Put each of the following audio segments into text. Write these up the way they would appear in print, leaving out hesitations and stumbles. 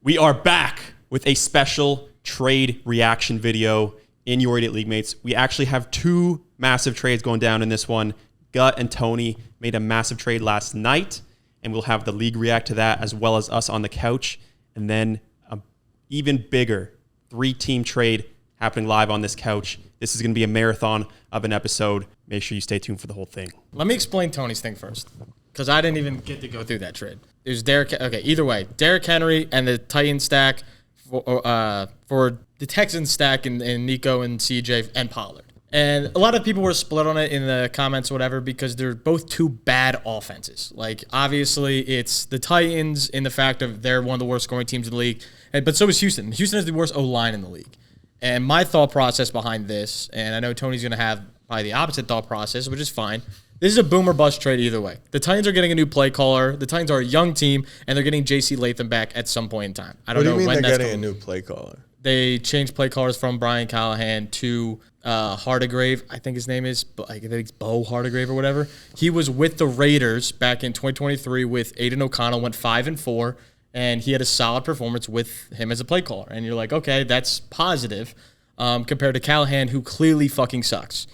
We are back with a special trade reaction video in your idiot league mates. We actually have two massive trades going down in this one. Gut and Tony made a massive trade last night, and we'll have the league react to that as well as us on the couch. And then an even bigger 3-team trade happening live on this couch. This is going to be a marathon of an episode. Make sure you stay tuned for the whole thing. Let me explain Tony's thing first, because I didn't even get to go through that trade. There's either way, Derrick Henry and the Titans stack for the Texans stack and Nico and CJ and Pollard. And a lot of people were split on it in the comments or whatever because they're both two bad offenses. Like, obviously, it's the Titans in the fact of they're one of the worst scoring teams in the league, but so is Houston. Houston has the worst O-line in the league. And my thought process behind this, and I know Tony's going to have probably the opposite thought process, which is fine. This is a boom or bust trade either way. The Titans are getting a new play caller. The Titans are a young team, and they're getting J.C. Latham back at some point in time. I don't know when that's going. What do you mean they're getting a new play caller? They changed play callers from Brian Callahan to Hardegrave. I think his name is, I think it's Bo Hardegrave or whatever. He was with the Raiders back in 2023 with Aiden O'Connell, went 5-4, and he had a solid performance with him as a play caller. And you're like, okay, that's positive compared to Callahan, who clearly fucking sucks.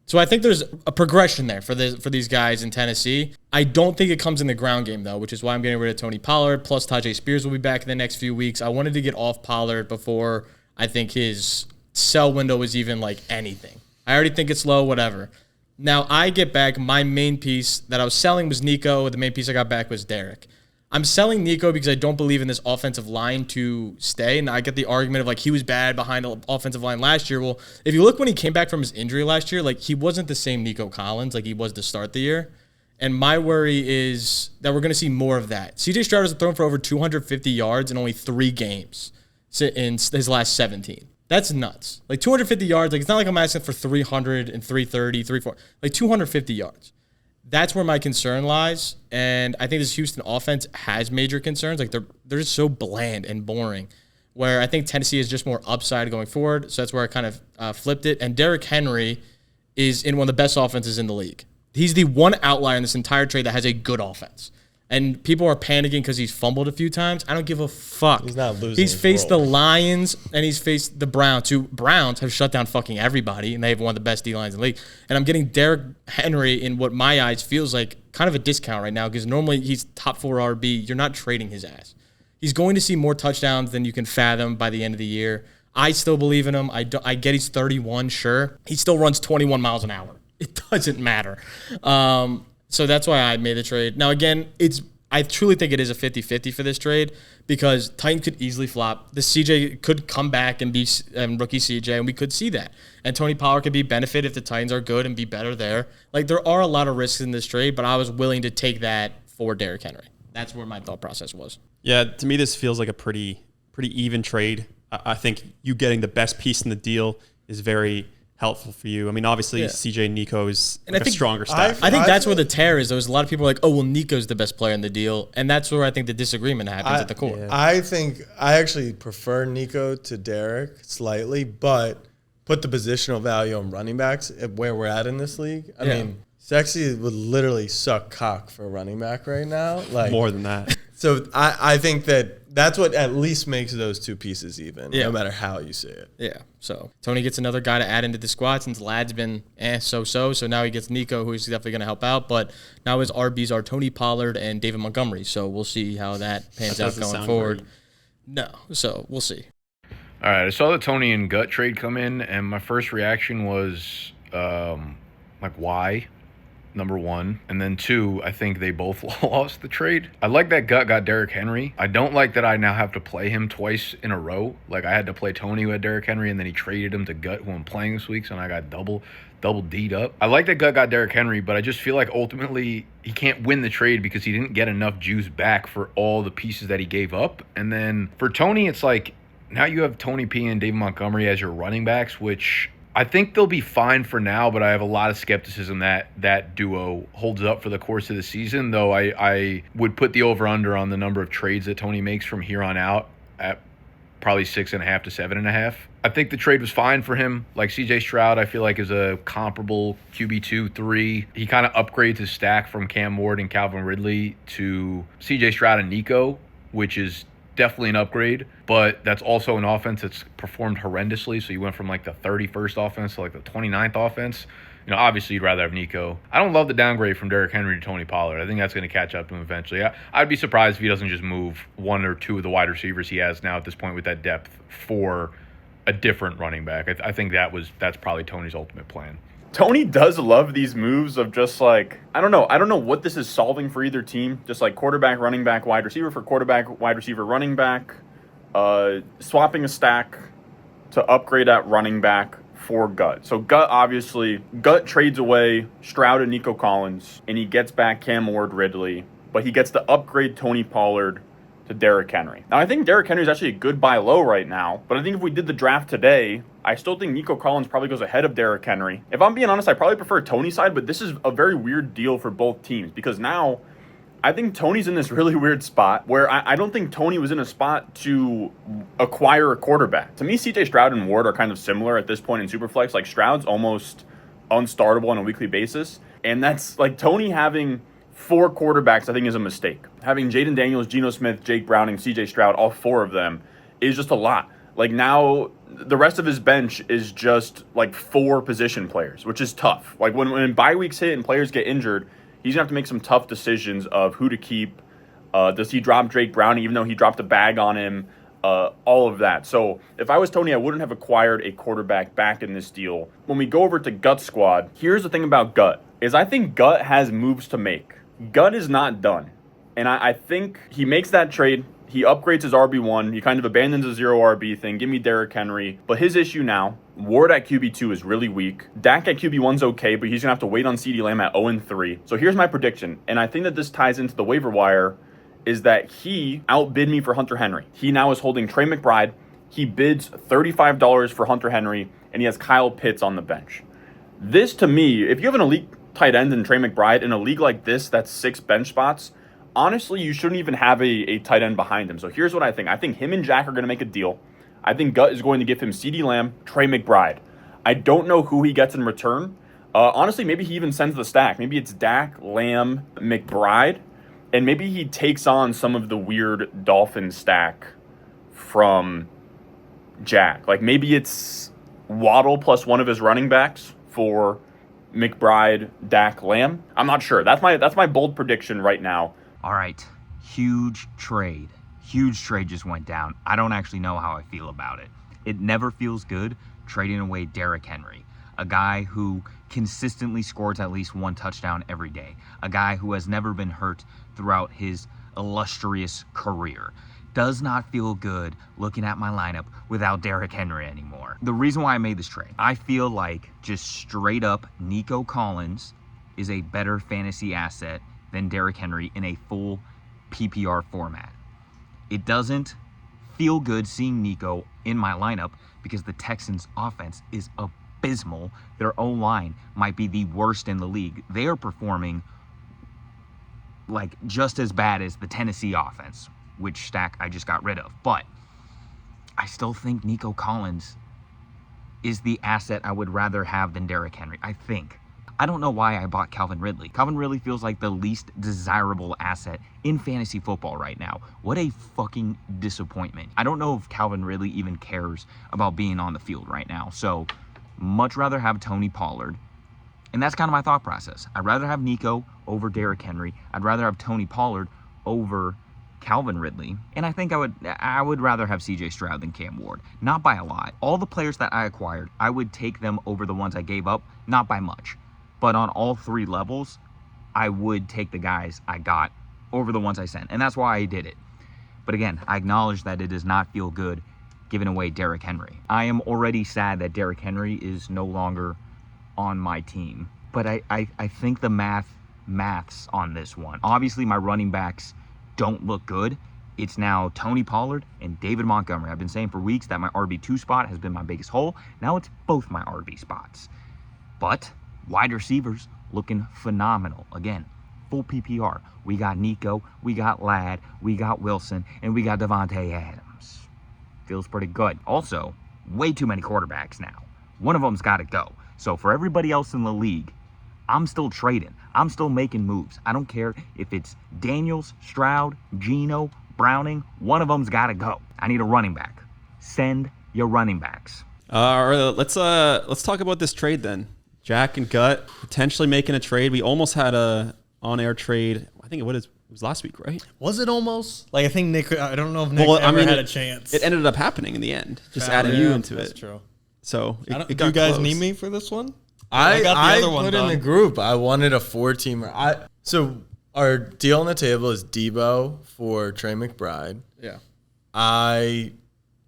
So I think there's a progression there for these guys in Tennessee. I don't think it comes in the ground game, though, which is why I'm getting rid of Tony Pollard. Plus, Tajay Spears will be back in the next few weeks. I wanted to get off Pollard before I think his sell window is even like anything. I already think it's low, whatever. Now, I get back my main piece that I was selling was Nico. The main piece I got back was Derek. I'm selling Nico because I don't believe in this offensive line to stay. And I get the argument of, like, he was bad behind the offensive line last year. Well, if you look when he came back from his injury last year, like, he wasn't the same Nico Collins like he was to start the year. And my worry is that we're going to see more of that. C.J. Stroud has thrown for over 250 yards in only 3 games in his last 17. That's nuts. Like, 250 yards. Like, it's not like I'm asking for 300 and 330, 340. Like, 250 yards. That's where my concern lies, and I think this Houston offense has major concerns. Like, they're just so bland and boring, where I think Tennessee is just more upside going forward, so that's where I kind of flipped it. And Derrick Henry is in one of the best offenses in the league. He's the one outlier in this entire trade that has a good offense. And people are panicking because he's fumbled a few times. I don't give a fuck. He's not losing. He's faced the Lions and he's faced the Browns, who Browns have shut down fucking everybody, and they have one of the best D-lines in the league. And I'm getting Derrick Henry in what my eyes feels like kind of a discount right now, because normally he's top 4 RB. You're not trading his ass. He's going to see more touchdowns than you can fathom by the end of the year. I still believe in him. I get he's 31, sure. He still runs 21 miles an hour. It doesn't matter. So that's why I made the trade. Now, again, I truly think it is a 50-50 for this trade, because Titans could easily flop. The CJ could come back and be rookie CJ, and we could see that. And Tony Pollard could be benefit if the Titans are good and be better there. Like, there are a lot of risks in this trade, but I was willing to take that for Derrick Henry. That's where my thought process was. Yeah, to me, this feels like a pretty even trade. I think you getting the best piece in the deal is very helpful for you. I mean, obviously, CJ and Nico is like a stronger staff. I think that's where the tear is. There's a lot of people are like, oh, well, Nico's the best player in the deal. And that's where I think the disagreement happens at the core. Yeah. I think I actually prefer Nico to Derek slightly, but put the positional value on running backs at where we're at in this league. I mean, Sexy would literally suck cock for a running back right now. Like, more than that. So I think that's what at least makes those two pieces even, no matter how you see it. Yeah. So Tony gets another guy to add into the squad since Lad's been so-so. So now he gets Nico, who's definitely going to help out. But now his RBs are Tony Pollard and David Montgomery. So we'll see how that pans out going forward. Great. No. So we'll see. All right. I saw the Tony and Gut trade come in, and my first reaction was like, why? Number 1. And then 2, I think they both lost the trade. I like that Gut got Derrick Henry. I don't like that I now have to play him twice in a row. Like, I had to play Tony, who had Derrick Henry, and then he traded him to Gut, who I'm playing this week, so I got double D'd up. I like that Gut got Derrick Henry, but I just feel like ultimately he can't win the trade because he didn't get enough juice back for all the pieces that he gave up. And then for Tony, it's like, now you have Tony P and David Montgomery as your running backs, which I think they'll be fine for now, but I have a lot of skepticism that duo holds up for the course of the season, though I would put the over-under on the number of trades that Tony makes from here on out at probably 6.5 to 7.5. I think the trade was fine for him. Like, CJ Stroud, I feel like, is a comparable QB2, 3. He kind of upgrades his stack from Cam Ward and Calvin Ridley to CJ Stroud and Nico, which is definitely an upgrade, but that's also an offense that's performed horrendously. So you went from like the 31st offense to like the 29th offense. Obviously you'd rather have Nico. I don't love the downgrade from Derrick Henry to Tony Pollard. I think that's going to catch up to him eventually. I'd be surprised if he doesn't just move one or two of the wide receivers he has now at this point with that depth for a different running back. I think that's probably Tony's ultimate plan. Tony does love these moves of just like, I don't know what this is solving for either team. Just like quarterback, running back, wide receiver for quarterback, wide receiver, running back, swapping a stack to upgrade at running back for Gut. So Gut trades away Stroud and Nico Collins, and he gets back Cam Ward-Ridley, but he gets to upgrade Tony Pollard to Derrick Henry. Now, I think Derrick Henry is actually a good buy low right now, but I think if we did the draft today, I still think Nico Collins probably goes ahead of Derrick Henry. If I'm being honest, I probably prefer Tony's side, but this is a very weird deal for both teams because now I think Tony's in this really weird spot where I don't think Tony was in a spot to acquire a quarterback. To me, CJ Stroud and Ward are kind of similar at this point in Superflex. Like, Stroud's almost unstartable on a weekly basis, and that's like Tony having 4 quarterbacks, I think, is a mistake. Having Jaden Daniels, Geno Smith, Jake Browning, CJ Stroud, all 4 of them is just a lot. Like, now the rest of his bench is just like 4 position players, which is tough. Like, when bye weeks hit and players get injured, he's going to have to make some tough decisions of who to keep. Does he drop Drake Browning even though he dropped a bag on him? All of that. So if I was Tony, I wouldn't have acquired a quarterback back in this deal. When we go over to Gut's squad, here's the thing about Gut, is I think Gut has moves to make. Gut is not done. And I think he makes that trade. He upgrades his RB1. He kind of abandons the 0 RB thing. Give me Derrick Henry. But his issue now, Ward at QB2 is really weak. Dak at QB1's okay, but he's going to have to wait on CeeDee Lamb at 0-3. So here's my prediction, and I think that this ties into the waiver wire, is that he outbid me for Hunter Henry. He now is holding Trey McBride. He bids $35 for Hunter Henry, and he has Kyle Pitts on the bench. This, to me, if you have an elite tight end in Trey McBride, in a league like this that's 6 bench spots, honestly, you shouldn't even have a tight end behind him. So here's what I think. I think him and Jack are going to make a deal. I think Gut is going to give him CeeDee Lamb, Trey McBride. I don't know who he gets in return. Honestly, maybe he even sends the stack. Maybe it's Dak, Lamb, McBride, and maybe he takes on some of the weird Dolphin stack from Jack. Like, maybe it's Waddle plus one of his running backs for McBride, Dak, Lamb. I'm not sure. That's my bold prediction right now. All right, huge trade. Huge trade just went down. I don't actually know how I feel about it. It never feels good trading away Derrick Henry, a guy who consistently scores at least 1 touchdown every day, a guy who has never been hurt throughout his illustrious career. Does not feel good looking at my lineup without Derrick Henry anymore. The reason why I made this trade, I feel like just straight up Nico Collins is a better fantasy asset than Derrick Henry in a full PPR format. It doesn't feel good seeing Nico in my lineup because the Texans' offense is abysmal. Their O-line might be the worst in the league. They are performing like just as bad as the Tennessee offense, which stack I just got rid of. But I still think Nico Collins is the asset I would rather have than Derrick Henry, I think. I don't know why I bought Calvin Ridley. Calvin Ridley feels like the least desirable asset in fantasy football right now. What a fucking disappointment. I don't know if Calvin Ridley even cares about being on the field right now. So much rather have Tony Pollard. And that's kind of my thought process. I'd rather have Nico over Derrick Henry. I'd rather have Tony Pollard over Calvin Ridley. And I think I would rather have CJ Stroud than Cam Ward. Not by a lot. All the players that I acquired, I would take them over the ones I gave up, not by much. But on all 3 levels, I would take the guys I got over the ones I sent. And that's why I did it. But again, I acknowledge that it does not feel good giving away Derrick Henry. I am already sad that Derrick Henry is no longer on my team. But I think the maths on this one. Obviously, my running backs don't look good. It's now Tony Pollard and David Montgomery. I've been saying for weeks that my RB2 spot has been my biggest hole. Now it's both my RB spots. But wide receivers looking phenomenal. Again, full PPR. We got Nico, we got Ladd, we got Wilson, and we got Devontae Adams. Feels pretty good. Also, way too many quarterbacks now. One of them's got to go. So for everybody else in the league, I'm still trading. I'm still making moves. I don't care if it's Daniels, Stroud, Geno, Browning, one of them's got to go. I need a running back. Send your running backs. Let's talk about this trade then. Jack and Gut potentially making a trade. We almost had a on-air trade. I think it was last week, right? Was it almost? Like, I think Nick, I don't know if Nick had a chance. It ended up happening in the end. Just adding you into that's it. True. So Do got you guys close. need me for this one? I got the other one put in done. the group. I wanted a 4-teamer. So our deal on the table is Debo for Trey McBride. Yeah. I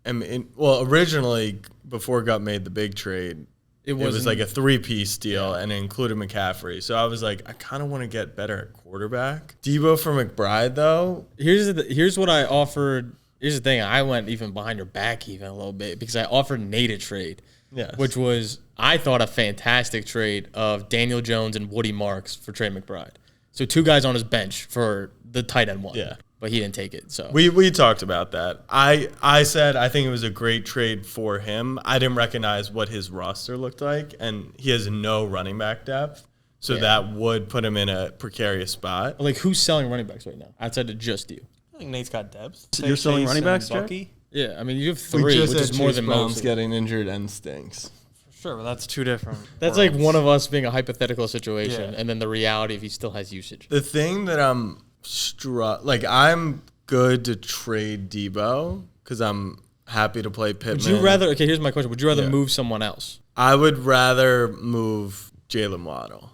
am in. Well, originally before Gut made the big trade, it was like a 3-piece deal and it included McCaffrey. So I was like, I kind of want to get better at quarterback. Debo for McBride though. Here's what I offered. Here's the thing. I went even behind your back even a little bit because I offered Nate a trade. Yes. Which was, I thought, a fantastic trade of Daniel Jones and Woody Marks for Trey McBride. So 2 guys on his bench for the tight end one. Yeah. But he didn't take it. So We talked about that. I said I think it was a great trade for him. I didn't recognize what his roster looked like, and he has no running back depth. So that would put him in a precarious spot. like, who's selling running backs right now outside of just you? I think Nate's got depth. You're selling Chase running and backs, Jack? Bucky. Yeah, I mean, you have We 3, just which said is more Chase than Brown's most. getting injured and stinks. Sure, but that's 2 different. That's like one of us being a hypothetical situation, Yeah. and then the reality if he still has usage. The thing that I'm I'm good to trade Debo because I'm happy to play Pittman. Would you rather? Okay, here's my question: would you rather Yeah. move someone else? I would rather move Jalen Waddle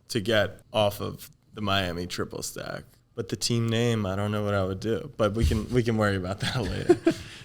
to get off of the Miami triple stack. But the team name, I don't know what I would do. But we can worry about that later.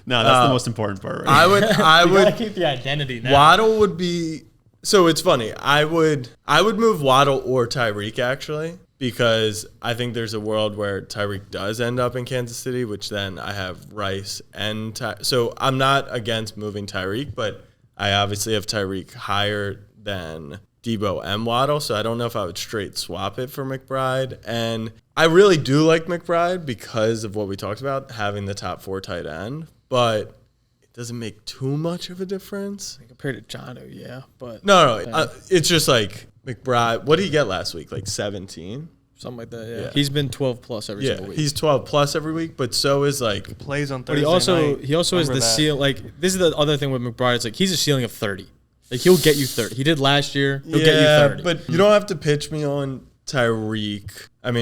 No, that's the most important part, right? I would You gotta keep the identity now. Waddle would be. So it's funny. I would move Waddle or Tyreek actually because I think there's a world where Tyreek does end up in Kansas City, which then I have Rice and so I'm not against moving Tyreek, but I obviously have Tyreek higher than Debo and Waddle, so I don't know if I would straight swap it for McBride. And I really do like McBride because of what we talked about, having the top 4 tight end, but it doesn't make too much of a difference. Compared to Jono, yeah, but No, it's just like McBride. What did he get last week? Like 17? something like that. Yeah, Yeah. he's been 12 plus every Yeah, single week. he's 12 plus every week, but so is like Plays on But Thursday he also has Remember the that. seal. Like, this is the other thing with McBride. It's like he's a ceiling of 30. Like, he'll get you 30. He did last year. He'll get you 30. but you don't have to pitch me on Tyreek. On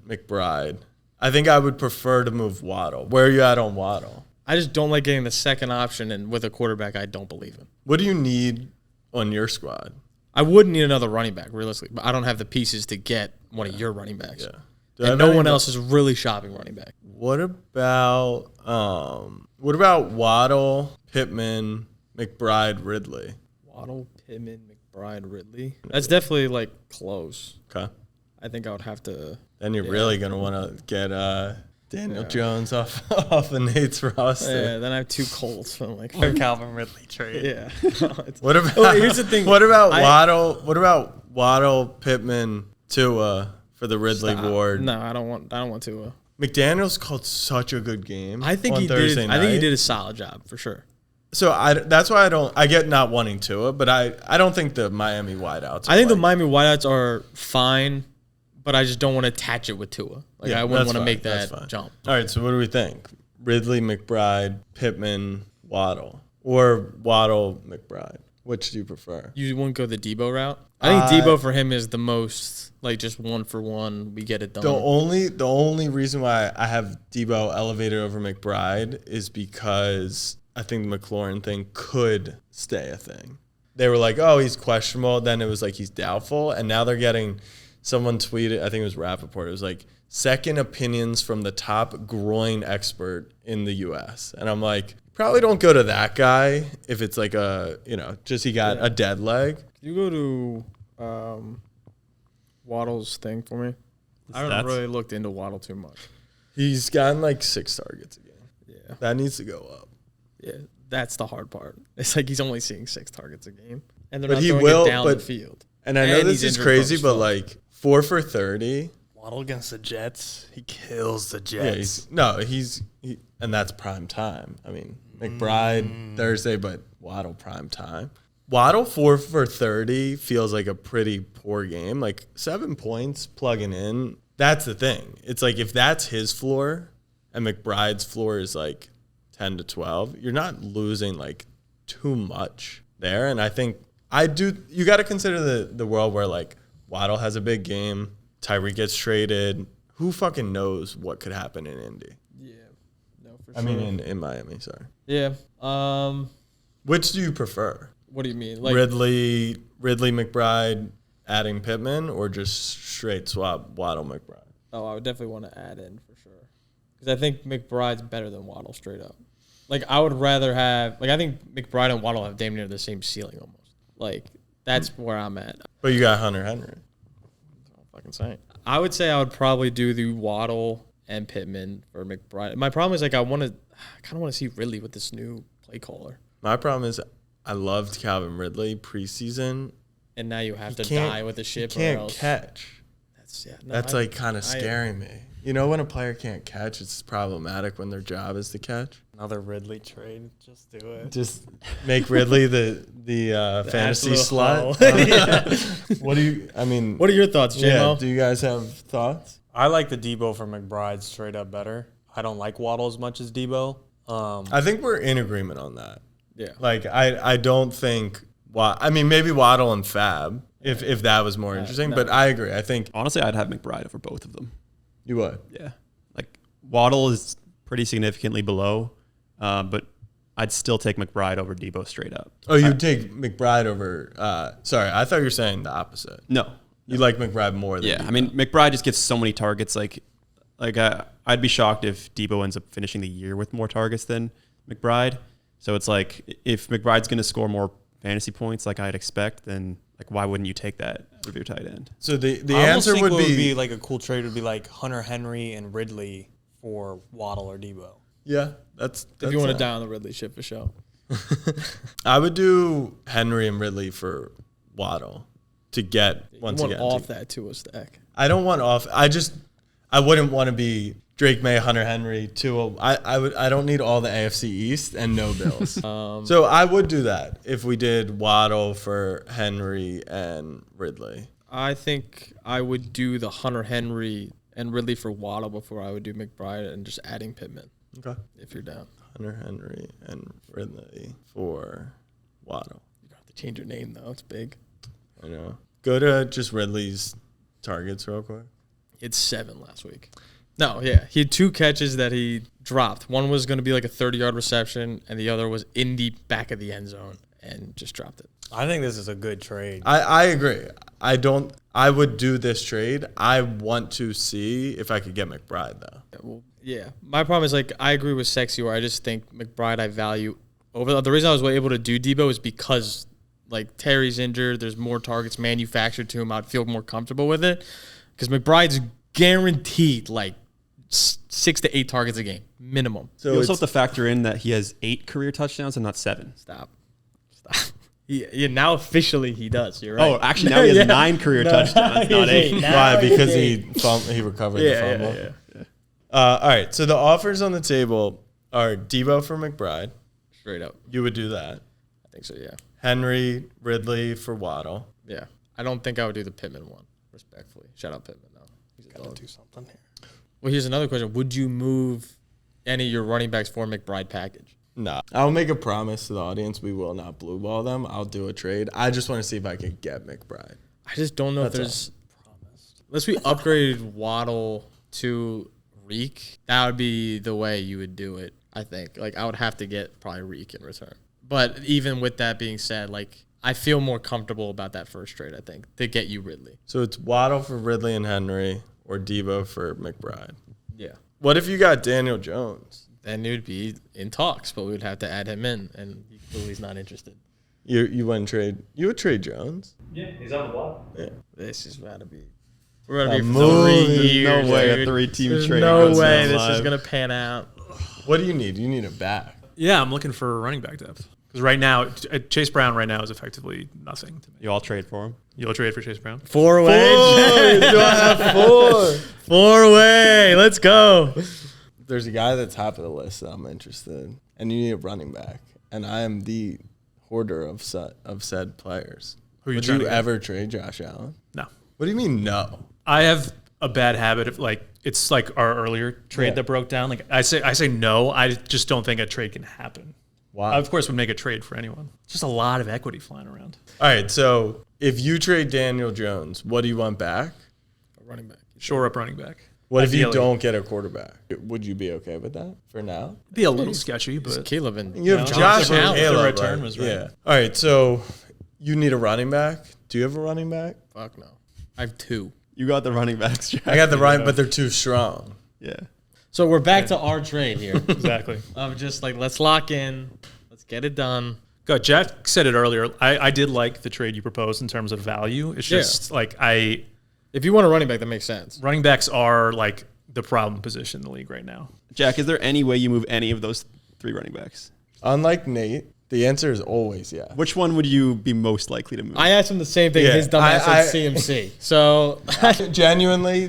McBride. I think I would prefer to move Waddle. Where are you at on Waddle? I just don't like getting the second option and with a quarterback I don't believe in. What do you need on your squad? I would need another running back, realistically, but I don't have the pieces to get one of your running backs. Yeah. Do I have And no any- one else is really shopping running back. What about Waddle, Pittman, McBride, Ridley? Waddle, Pittman, McBride, Ridley. That's definitely, like, close. Okay. I think I would have to. Then you're really gonna want to get Daniel Jones off of Nate's roster. Yeah, then I have 2 Colts. So I'm like, Or Calvin Ridley trade. yeah. What about? Well, here's the thing. What about Waddle? What about Waddle, Pittman, Tua for the Ridley Ward? No, I don't want to. McDaniel's called such a good game. I think on he Thursday did. night. I think he did a solid job for sure. So that's why I get not wanting Tua, but I don't think the Miami wideouts. I think the like- Miami wideouts are fine, but I just don't want to attach it with Tua. Like, Yeah, I wouldn't that's want to fine, make that's that fine. jump. All right, so what do we think? Ridley, McBride, Pittman, Waddle, or Waddle, McBride? Which do you prefer? You wouldn't go the Debo route. I think Debo for him is the most like just 1-for-1. We get it done. The only reason why I have Debo elevated over McBride is because I think the McLaurin thing could stay a thing. They were like, oh, he's questionable. Then it was like he's doubtful. And now they're getting, someone tweeted, I think it was Rappaport, it was like, second opinions from the top groin expert in the U.S. And I'm like, probably don't go to that guy if it's like just he got a dead leg. Can you go to Waddle's thing for me? I haven't really looked into Waddle too much. He's gotten like 6 targets a game. Yeah. That needs to go up. Yeah, that's the hard part. It's like he's only seeing 6 targets a game, and they're But not he throwing will- it down but- the field. And I know And this he's is injured crazy, prone but as like 4 for 30. Waddle against the Jets, he kills the Yeah, Jets. and that's prime time. I mean, McBride Thursday, but Waddle prime time. Waddle 4 for 30 feels like a pretty poor game. Like 7 points plugging in. That's the thing. It's like if that's his floor, and McBride's floor is like 10 to 12, you're not losing like too much there. And I think you got to consider the world where like Waddle has a big game, Tyreek gets traded. Who fucking knows what could happen in Indy? Yeah, no, for sure. I mean, in Miami, sorry. Yeah. Which do you prefer? What do you mean? Like Ridley McBride adding Pittman, or just straight swap Waddle McBride? Oh, I would definitely want to add in for sure. Because I think McBride's better than Waddle straight up. Like, I would rather have, like, I think McBride and Waddle have damn near the same ceiling almost. Like, that's where I'm at. But you got Hunter Henry. That's all I'm fucking saying. I would say I would probably do the Waddle and Pittman for McBride. My problem is, like, I kind of want to see Ridley with this new play caller. My problem is I loved Calvin Ridley preseason. And now you have to die with the ship. He can't or else. catch. That's like kind of scaring me. You know, when a player can't catch, it's problematic when their job is to catch. Another Ridley trade. Just do it. Just make Ridley the fantasy slut. What are your thoughts, J-Mo? Yeah, do you guys have thoughts? I like the Debo for McBride straight up better. I don't like Waddle as much as Debo. I think we're in agreement on that. Yeah. Like, I don't think maybe Waddle and Fab if that was more interesting, no. but I agree. I think Honestly, I'd have McBride over both of them. you would. Yeah. Like, Waddle is pretty significantly below, but I'd still take McBride over Debo straight up. Oh, you'd take McBride over sorry, I thought you were saying the opposite. No. You like McBride more than Yeah, Debo. I mean, McBride just gets so many targets. Like I'd be shocked if Debo ends up finishing the year with more targets than McBride. So it's like, if McBride's going to score more fantasy points like I'd expect, then like, why wouldn't you take that of your tight end? So the I answer think would what be like a cool trade would be like Hunter Henry and Ridley for Waddle or Debo. yeah, that's If you want to die on the Ridley ship for sure. I would do Henry and Ridley for Waddle to get once again. Off that to a stack. I don't want off. I wouldn't want to be Drake May, Hunter Henry, to I don't need all the AFC East and no Bills. So I would do that if we did Waddle for Henry and Ridley. I think I would do the Hunter Henry and Ridley for Waddle before I would do McBride and just adding Pittman. Okay. If you're down. Hunter Henry and Ridley for Waddle. You don't have to change your name though. It's big. I know. Go to just Ridley's targets real quick. It's 7 last week. No, yeah. He had 2 catches that he dropped. One was going to be like a 30-yard reception, and the other was in the back of the end zone and just dropped it. I think this is a good trade. I agree. I would do this trade. I want to see if I could get McBride though. Yeah. My problem is, like, I agree with Sexy, where I just think McBride I value over. The reason I was able to do Debo is because, like, Terry's injured. There's more targets manufactured to him. I'd feel more comfortable with it because McBride's guaranteed, like, 6 to 8 targets a game, minimum. So You also have to factor in that he has 8 career touchdowns and not 7. Stop. Yeah, now officially he does. You're right. Oh, actually, now he has 9 career touchdowns, not 8. Why? Because he recovered the fumble. Yeah. All right. So the offers on the table are Debo for McBride. Straight up. You would do that. I think so, yeah. Henry, Ridley for Waddle. Yeah. I don't think I would do the Pittman one, respectfully. Shout out Pittman, though. He's a dog. Do something here. Well, here's another question. Would you move any of your running backs for McBride package? No. I'll make a promise to the audience. We will not blue ball them. I'll do a trade. I just want to see if I could get McBride. I just don't know if there's unless we upgraded Waddle to Reek, that would be the way you would do it, I think. Like, I would have to get probably Reek in return. But even with that being said, like, I feel more comfortable about that first trade, I think, to get you Ridley. So it's Waddle for Ridley and Henry or Debo for McBride. Yeah. What if you got Daniel Jones? Then it would be in talks, but we would have to add him in, and he's not interested. You wouldn't trade. You would trade Jones. Yeah, he's on the block. Yeah. This is about to be. We're going to be A for 3 move. years. No way a dude. 3-team There's trade no goes way down this live. is going to pan out. What do you need? You need a back. Yeah, I'm looking for running back depth. Because right now, Chase Brown right now is effectively nothing to me. You all trade for him? You'll trade for Chase Brown? 4-way. Do I have 4? 4-way. Let's go. There's a guy at the top of the list that I'm interested in, and you need a running back. And I am the hoarder of said players. Who are you Would trying you to get? ever trade Josh Allen? No. What do you mean no? I have a bad habit of, like, it's like our earlier trade that broke down. Like I say no. I just don't think a trade can happen. Wow. I, of course, would make a trade for anyone. Just a lot of equity flying around. All right, so if you trade Daniel Jones, what do you want back? A running back. Shore up running back. What if you Ideally. don't get a quarterback? Would you be okay with that for now? Be a little sketchy, It's but Caleb and You have No, Josh the and return Caleb, right? was right. Yeah. All right, so you need a running back. Do you have a running back? fuck no. I have 2. You got the running backs, Jack. I got the running, but they're too strong. Yeah. So we're back to our trade here. exactly. Of just like, let's lock in. Let's get it done. God, Jack said it earlier. I did like the trade you proposed in terms of value. It's just like If you want a running back, that makes sense. running backs are like the problem position in the league right now. Jack, is there any way you move any of those 3 running backs? Unlike Nate, the answer is always yeah. Which one would you be most likely to move? I asked him the same thing. Yeah, His dumbass I- said CMC. So Genuinely,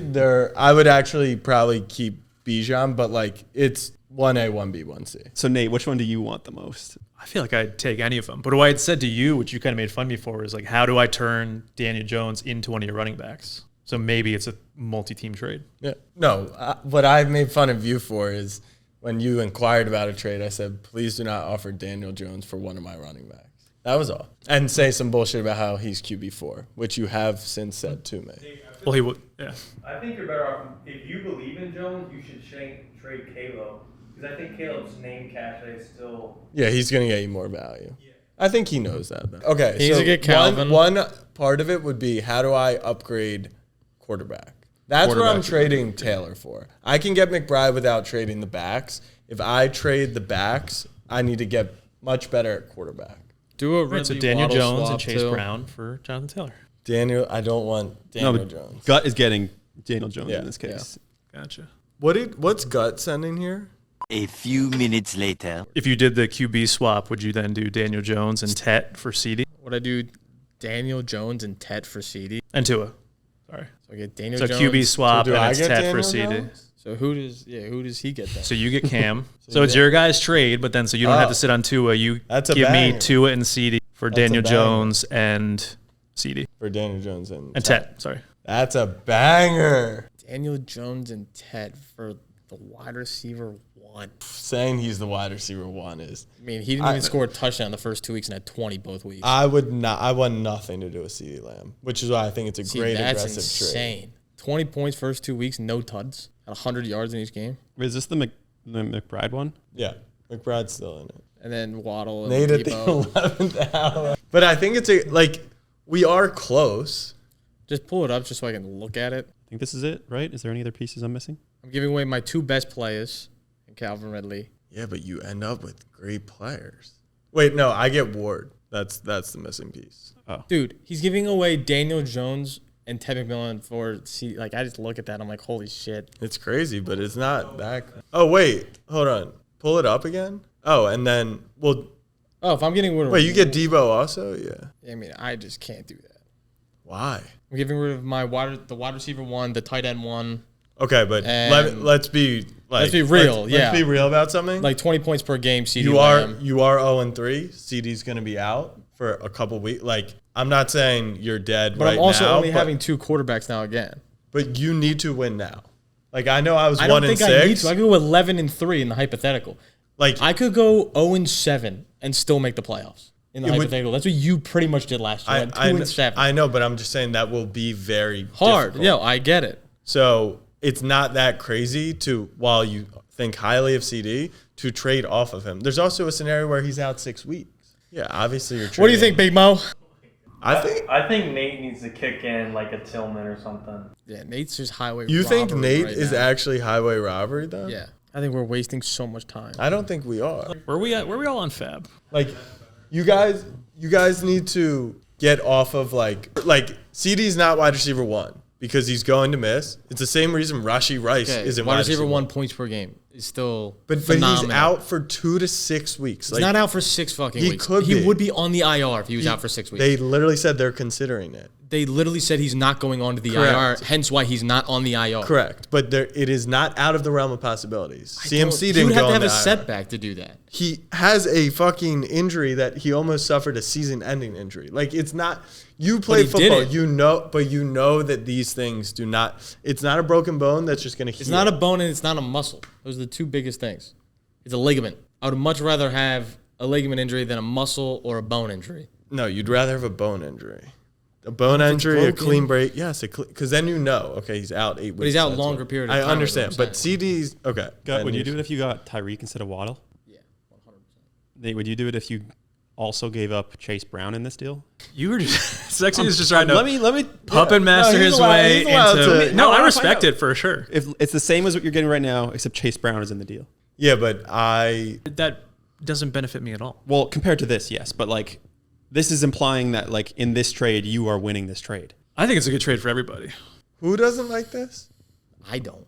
I would actually probably keep Bijan, but like it's 1A, 1B, 1C. So Nate, which one do you want the most? I feel like I'd take any of them. But what I had said to you, which you kind of made fun of me for, is like, how do I turn Daniel Jones into one of your running backs? So maybe it's a multi-team trade. Yeah. No, what I made fun of you for is when you inquired about a trade, I said, please do not offer Daniel Jones for one of my running backs. That was all. And say some bullshit about how he's QB4, which you have since said to me. Well, he would. Yeah. I think you're better off, if you believe in Jones, you should trade Caleb. Because I think Caleb's name cachet is still... Yeah, he's going to get you more value. I think he knows that, though. Okay, He needs to get Calvin. One part of it would be, how do I upgrade quarterback? That's what I'm Quarterback. trading Taylor for. I can get McBride without trading the backs. If I trade the backs, I need to get much better at quarterback. do a Right, so Ridley Daniel Waddle Jones and swap, Chase too. Brown for Jonathan Taylor. Daniel, I don't want Daniel but Jones. Gut is getting Daniel Jones Yeah, in this case. Gotcha. What's Gut sending here? A few minutes later. If you did the QB swap, would you then do Daniel Jones and Tet for CD Would I do Daniel Jones and Tet for CD? and Tua? Sorry. So I get Daniel So Jones. QB swap do and I it's get Tet Daniel for CD. Jones? So who does he get then? So you get Cam. so it's your guys' trade, but then so you don't have to sit on Tua. You That's a give me banger. Tua and CD for That's a Daniel banger. Jones and CD For Daniel Jones and and Tet. That's a banger. Daniel Jones and Tet for the wide receiver 1. Saying he's the wide receiver 1 is. I mean, he didn't even score a touchdown the first 2 weeks and had 20 both weeks. I want nothing to do with CeeDee Lamb, which is why I think it's a See, great that's aggressive trade. insane. 20 points first 2 weeks, no tuds, at 100 yards in each game. Wait, is this the McBride one? Yeah, McBride's still in it. And then Waddle and Nate at the Debo. 11th hour. But I think it's we are close. Just pull it up just so I can look at it. I think this is it, right? Is there any other pieces I'm missing? I'm giving away my 2 best players, and Calvin Ridley. Yeah, but you end up with great players. Wait, no, I get Ward. That's the missing piece. Dude, he's giving away Daniel Jones and Ted McMillan for I just look at that, I'm like, holy shit. It's crazy, but it's not that. Oh wait, hold on. Pull it up again. Oh, and then Oh, if I'm getting rid of wait, you get Debo also? Yeah. I mean, I just can't do that. Why? I'm giving rid of the wide receiver 1, the tight end 1, Okay, but And let's be real, yeah. Let's be real about something. like 20 points per game. CD you are Lamb. 0-3. CD's going to be out for a couple weeks. Like I'm not saying you're dead But right I'm also now, only but, having 2 quarterbacks now again. but you need to win now. Like I know I was I 1 don't and think I need 6. to. I could go 11-3 in the hypothetical. Like I could go 0-7 and still make the playoffs in the It would- hypothetical. That's what you pretty much did last year. I 2-7. I know, but I'm just saying that will be very Hard. difficult. Yeah, I get it. So it's not that crazy to, while you think highly of CD, to trade off of him. There's also a scenario where he's out 6 weeks. Yeah, obviously you're trading. What do you think, Big Mo? I think Nate needs to kick in like a Tillman or something. Yeah, Nate's just highway. You think robbery Nate right is now. actually highway robbery though? Yeah, I think we're wasting so much time. I don't think we are. Where are we at? Where are we all on Fab? Like, you guys need to get off of like CD's not wide receiver 1 because he's going to miss. It's the same reason Rashee Rice Okay, isn't wide receiver 1 points per game. is still But phenomenal. he's out for 2 to 6 weeks. He's not out for 6 fucking he weeks. could He be. would be on the IR if he was out for 6 weeks. They literally said they're considering it. They literally said he's not going on to the Correct. IR, hence why he's not on the IR. Correct, but it is not out of the realm of possibilities. CMC He didn't would have go to have on a the IR. setback to do that. He has a fucking injury that he almost suffered a season-ending injury. Like it's not. You play he football, didn't. you know that these things do not. It's not a broken bone that's just going to heal. It's not a bone and it's not a muscle. Those are the two biggest things. It's a ligament. I would much rather have a ligament injury than a muscle or a bone injury. No, you'd rather have a bone injury. A bone injury, a broken. clean break. Yes, because then you know. Okay, he's out 8 weeks. But he's out that's longer what- period of I time. is what understand, I'm but saying. CD's okay. Gut, would then you do it if you got Tyreek instead of Waddle? Yeah, 100%. Nate, would you do it if you also gave up Chase Brown in this deal? You were just Sexy is just trying to Let me puppet master he's his allowed- way he's allowed into. to- No, I I wanna respect find out. it for sure. If it's the same as what you're getting right now, except Chase Brown is in the deal. Yeah, but That doesn't benefit me at all. Well, compared to this, yes, but like this is implying that like in this trade you are winning this trade. I think it's a good trade for everybody. who doesn't like this? I don't.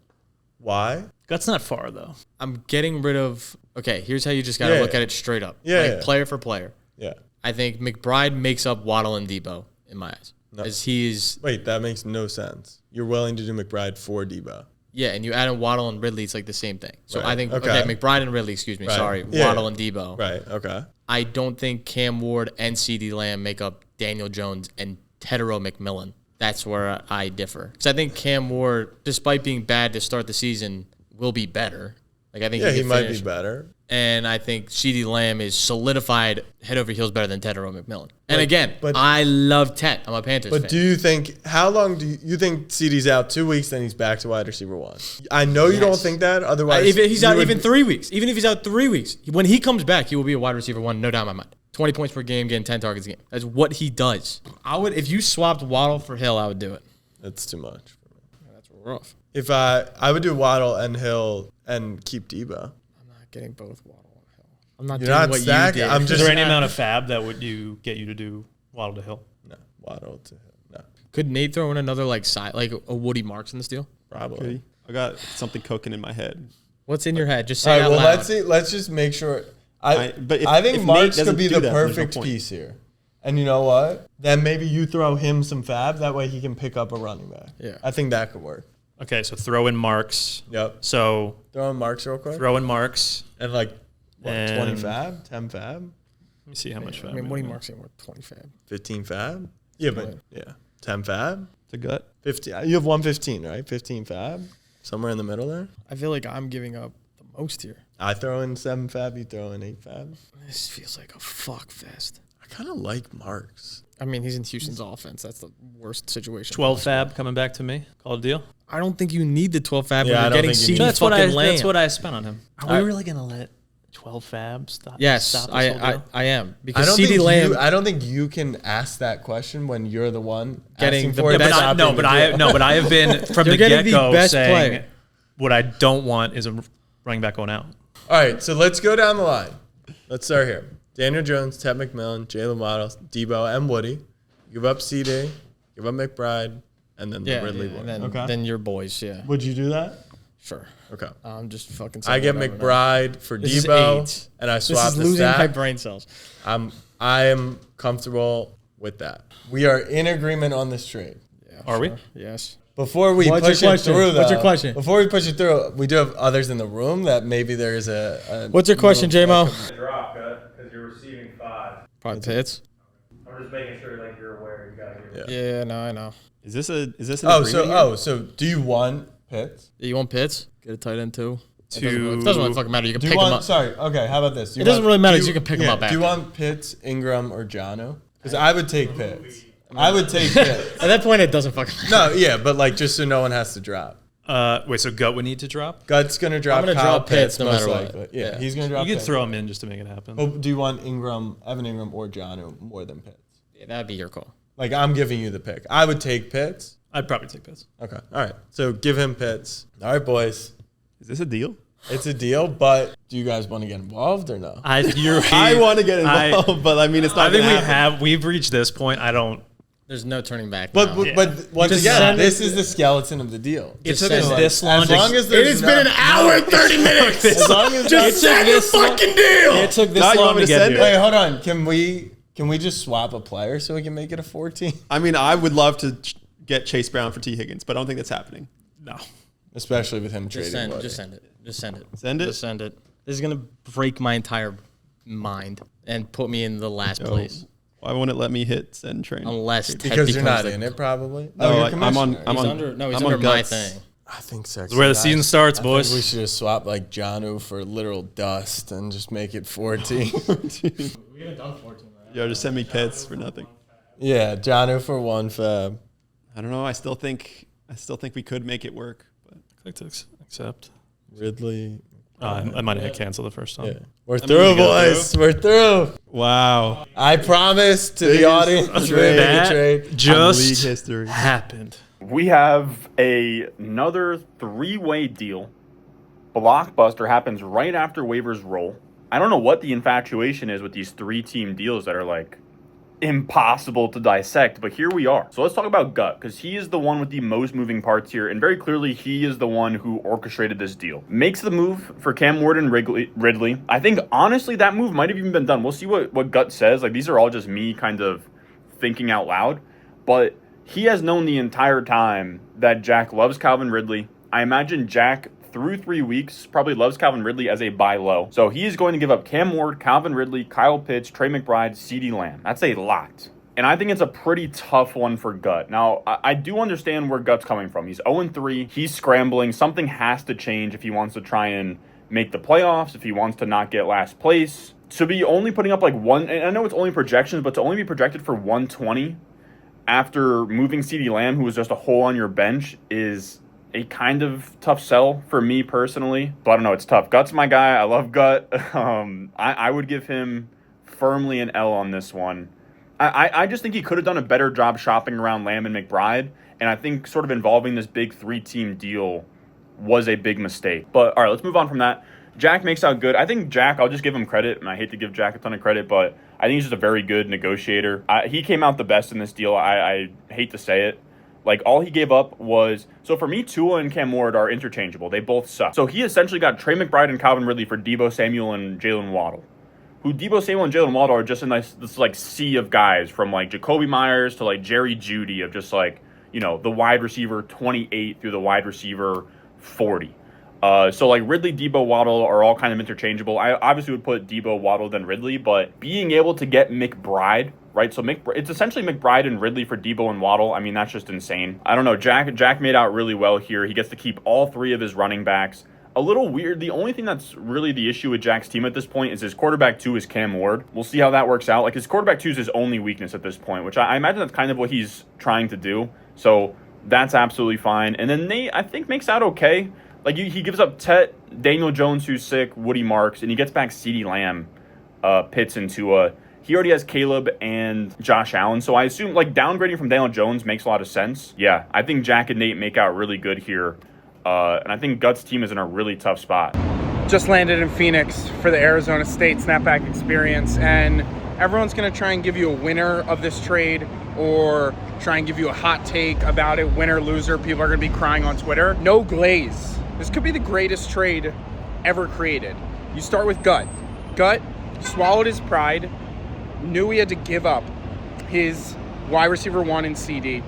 Why? That's not far though. I'm getting rid of. Okay, here's how you just got to Yeah. look at it straight up. Yeah, Like yeah. player for player. Yeah. I think McBride makes up Waddle and Debo in my eyes. No. As he's Wait, that makes no sense. You're willing to do McBride for Debo. yeah, and you add in Waddle and Ridley, it's like the same thing. So Right. I think Okay. McBride and Ridley, excuse me, Right. sorry, Yeah. Waddle and Debo. Right. Okay. I don't think Cam Ward and CeeDee Lamb make up Daniel Jones and Tedero McMillan. That's where I differ. Because I think Cam Ward, despite being bad to start the season, will be better. Like I think Yeah, he could might finish. be better. And I think CeeDee Lamb is solidified head over heels better than Tedero McMillan. And again, but- I love Ted. I'm a Panthers fan. But do you think how long do you think CD's out? 2 weeks, then he's back to wide receiver 1. I know you don't Yes. think that. Otherwise, If he's you out would- even 3 weeks, even if he's out 3 weeks, when he comes back, he will be a wide receiver 1, no doubt in my mind. 20 points per game, getting 10 targets a game. That's what he does. I would, if you swapped Waddle for Hill, I would do it. That's too much. That's rough. If I would do Waddle and Hill and keep Debo. I'm not getting both Waddle and Hill. I'm not You're doing not what stacking. you did. I'm Is just there any amount of fab that would get you to do Waddle to Hill? no Waddle to Hill. No, Could Nate throw in another like a Woody Marks in this deal? probably. I got something cooking in my head. What's in your head? Just All say right. it out Well, loud. let's see. Let's just make sure. But if- I think if Nate Marks doesn't could be do the that, there's no perfect point. piece here. And you know what? Then maybe you throw him some fab. That way he can pick up a running back. Yeah. I think that could work. Okay, so throw in Marks. Yep. So Throw in Marks real quick. throw in Marks. And like, what, 20 And- fab? 10 fab? Let me see how much fab. I mean, we Woody have. Marks ain't worth 20 fab. 15 fab? Yeah, but yeah. 10 fab? It's a gut. 15. You have 115, right? 15 fab? Somewhere in the middle there? I feel like I'm giving up the most here. I throw in 7 fab, you throw in 8 fab. This feels like a fuck fest. I kind of like Marks. I mean, he's in Houston's offense. That's the worst situation. 12 fab coming back to me. Call it a deal. I don't think you need the 12 fab Yeah, I when don't you're getting think you CeeDee need That's fucking Lamb. That's what I spent on him. Are I- we really gonna let 12 fab stop? Yes, stop this whole deal? I am. I Because don't, CeeDee think Lamb I don't think you can ask that question when you're the one Getting asking the for it. best- But stopping the deal. but I have been from You're the getting the get go best saying player. what I don't want is a running back going out. All right, so let's go down the line. Let's start here. Daniel Jones, Ted McMillan, Jalen Waddle, Debo, and Woody. Give up CD, give up McBride, and then the Ridley one. and then your boys, yeah. Would you do that? Sure. Okay. I'm just fucking I saying get whatever now. McBride for This is Debo, 8. and I This swap is the losing my stack. brain cells. I am comfortable with that. We are in agreement on this trade. Yeah, Are we? Yes. Before we What's push your it question? through, though, What's your question? Before we push it through, we do have others in the room that maybe there is a What's your question, J-Mo? Drop cut because you're receiving 5. Probably Pitts. I'm just making sure like you're aware. You gotta give it. Yeah, no, I know. Is this an Oh, agreement here? so do you want Pitts? You want Pitts? Get a tight end too. It To- doesn't really fucking matter. You can Do pick you him want? up. Sorry. Okay. How about this? Do you It doesn't want- really matter do 'cause you can pick 'em up Do you after. want Pitts, Ingram, or Jono? Because I would take Pitts. I would take Pitts. At that point, it doesn't fucking matter. No, yeah, but like just so no one has to drop. Wait, so Gut would need to drop? Gut's gonna drop. I'm gonna Kyle drop Pitts no most matter what. likely. Yeah, Yeah. he's gonna drop. You could Pitts. throw him in just to make it happen. Oh, do you want Ingram, Evan Ingram, or Jono more than Pitts? Yeah, that'd be your call. Like I'm giving you the pick. I would take Pitts. I'd probably take Pitts. Okay. All right. So give him Pitts. All right, boys. Is this a deal? It's a deal, but do you guys want to get involved or no? I want to get involved, but I mean, it's not. I think gonna happen. we've reached this point. I don't There's no turning back. But now. but once Just again, send this is the skeleton of the deal. It Just took us send it. this long. As long as It there's has been an hour and 30 minutes. as long as Just send the fucking deal. It took this Now you long want me to to get send here. Wait, hold on. Can we just swap a player so we can make it a 14? I mean, I would love to get Chase Brown for T. Higgins, but I don't think that's happening. No. Especially with him Just trading. send, just send it. Just send it. Send it? Just send it. This is gonna break my entire mind and put me in the last place. Why won't it let me hit send train? Unless Ted Because you're becomes not the- in it, probably. No, you're I'm on. commissioner. I'm He's on. under. No, he's I'm under on my Guts. thing. I think sexy. It's where the guys. season starts, I boys. think we should just swap like Janu for literal dust and just make it 14. We haven't done 14. Yo, just send me Pitts for nothing. Yeah, Janu for 1 fab. I don't know. I still think we could make it work. But Click to accept. Ridley. I might have hit cancel the first time. Yeah. We're through, boys. We're through. wow, I promise to the Biggest audience we're trade. making a That trade. league just history. happened. We have another 3-way deal. Blockbuster happens right after waivers roll. I don't know what the infatuation is with these 3-team deals that are like impossible to dissect, but here we are. So let's talk about Gut, because he is the one with the most moving parts here, and very clearly he is the one who orchestrated this deal. Makes the move for Cam Ward and Ridley. I think honestly that move might have even been done. We'll see what Gut says. Like, these are all just me kind of thinking out loud, but he has known the entire time that Jack loves Calvin Ridley. I imagine Jack, through 3 weeks, probably loves Calvin Ridley as a buy low. So he is going to give up Cam Ward, Calvin Ridley, Kyle Pitts, Trey McBride, CeeDee Lamb. That's a lot. And I think it's a pretty tough one for Gut. Now, I do understand where Gut's coming from. He's 0-3. He's scrambling. Something has to change if he wants to try and make the playoffs, if he wants to not get last place. To be only putting up like one, and I know it's only projections, but to only be projected for 120 after moving CeeDee Lamb, who was just a hole on your bench, is a kind of tough sell for me personally. But I don't know, it's tough. Gut's my guy. I love Gut. I would give him firmly an L on this one. I just think he could have done a better job shopping around Lamb and McBride, and I think sort of involving this big 3-team deal was a big mistake. But all right, let's move on from that. Jack makes out good. I think Jack, I'll just give him credit, and I hate to give Jack a ton of credit, but I think he's just a very good negotiator. He came out the best in this deal. I hate to say it. Like, all he gave up was... So, for me, Tua and Cam Ward are interchangeable. They both suck. So, he essentially got Trey McBride and Calvin Ridley for Deebo Samuel and Jalen Waddle. Who Deebo Samuel and Jalen Waddle are just in this like, sea of guys. From, like, Jacoby Myers to, like, Jerry Jeudy of just, like, you know, the wide receiver 28 through the wide receiver 40. So, like, Ridley, Deebo, Waddle are all kind of interchangeable. I obviously would put Deebo, Waddle, then Ridley. But being able to get McBride... Right, so it's essentially McBride and Ridley for Deebo and Waddle. I mean, that's just insane. I don't know. Jack made out really well here. He gets to keep all 3 of his running backs. A little weird. The only thing that's really the issue with Jack's team at this point is his quarterback 2 is Cam Ward. We'll see how that works out. Like, his quarterback 2 is his only weakness at this point, which I imagine that's kind of what he's trying to do. So that's absolutely fine. And then Nate, I think, makes out okay. Like, he gives up Daniel Jones, who's sick, Woody Marks, and he gets back CeeDee Lamb, Pitts, and Tua. He already has Caleb and Josh Allen, so I assume, like, downgrading from Daniel Jones makes a lot of sense. Yeah, I think Jack and Nate make out really good here, and I think Gut's team is in a really tough spot. Just landed in Phoenix for the Arizona State Snapback Experience, and everyone's going to try and give you a winner of this trade or try and give you a hot take about it, winner, loser. People are going to be crying on Twitter. No glaze. This could be the greatest trade ever created. You start with Gut. Gut swallowed his pride, knew he had to give up his wide receiver 1 in CD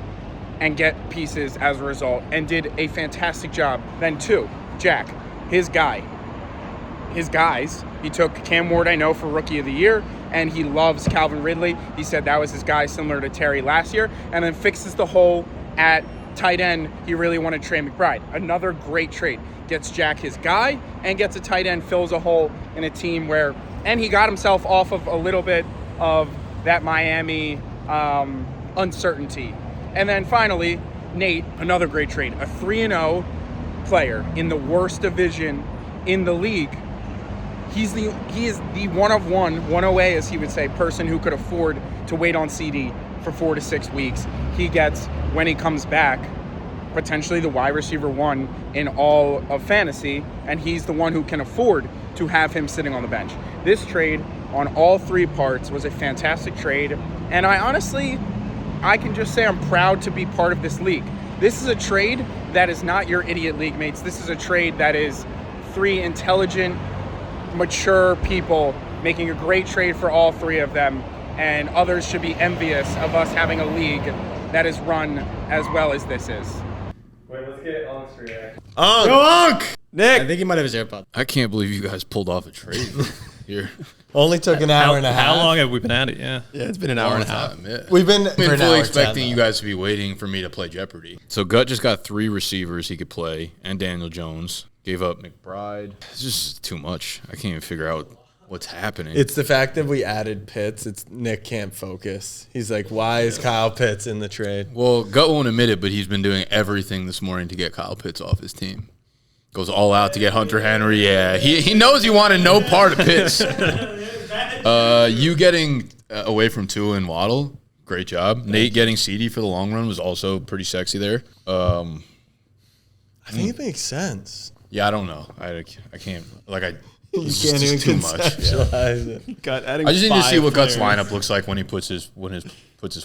and get pieces as a result, and did a fantastic job. Then 2, Jack, his guys. He took Cam Ward, I know, for Rookie of the Year, and he loves Calvin Ridley. He said that was his guy, similar to Terry last year, and then fixes the hole at tight end. He really wanted Trey McBride. Another great trade. Gets Jack his guy and gets a tight end, fills a hole in a team where, and he got himself off of a little bit of that Miami uncertainty. And then finally, Nate, another great trade. A 3-0 player in the worst division in the league. He is the one of one 1OA, as he would say, person who could afford to wait on CD for 4 to 6 weeks. He gets, when he comes back, potentially the wide receiver 1 in all of fantasy, and he's the one who can afford to have him sitting on the bench. This trade on all 3 parts was a fantastic trade, and I honestly I can just say I'm proud to be part of this league. This is a trade that is not your idiot league mates. This is a trade that is 3 intelligent, mature people making a great trade for all 3 of them, and others should be envious of us having a league that is run as well as this is. Wait, let's get Unk's reaction. Nick. I think he might have his AirPod. I can't believe you guys pulled off a trade here. Only took an hour and a half. How long have we been at it? Yeah. Yeah, it's been an hour and a half. We've been I've been fully expecting you guys to be waiting for me to play Jeopardy. So Gut just got 3 receivers he could play, and Daniel Jones. Gave up McBride. It's just too much. I can't even figure out what's happening. It's the fact that we added Pitts. It's Nick can't focus. He's like, why is Kyle Pitts in the trade? Well, Gut won't admit it, but he's been doing everything this morning to get Kyle Pitts off his team. Goes all out to get Hunter Henry. Yeah, he knows he wanted no part of Pitts. You getting away from Tua and Waddle, great job. Nate getting CD for the long run was also pretty sexy there. I think it makes sense. Yeah, I don't know. I can't You it's can't even just too much. conceptualize it. I just need to see what Gut's lineup looks like when he puts his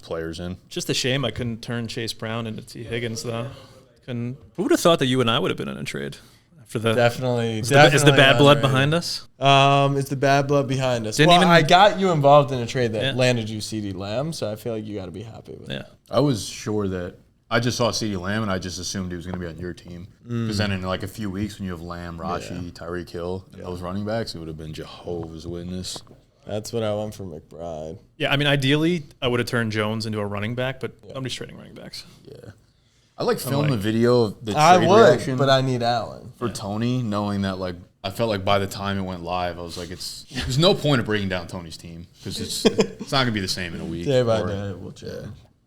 players in. Just a shame I couldn't turn Chase Brown into T. Higgins, though. Who would have thought that you and I would have been in a trade? After the Definitely. Is the bad blood behind us? It's the bad blood behind us. I got you involved in a trade that landed you CD Lamb, so I feel like you got to be happy with it. I was sure that I just saw CD Lamb and I just assumed he was going to be on your team. Because then in like a few weeks when you have Lamb, Rashi, Tyreek Hill, and those running backs, it would have been Jehovah's Witness. That's what I want for McBride. Yeah, I mean, ideally, I would have turned Jones into a running back, but nobody's trading running backs. Yeah. I like filming a video of the trade I would, reaction but I need Allen. for Tony, knowing that like I felt like by the time it went live, I was like, there's no point of breaking down Tony's team because it's not going to be the same in a week. Day by day, we'll change.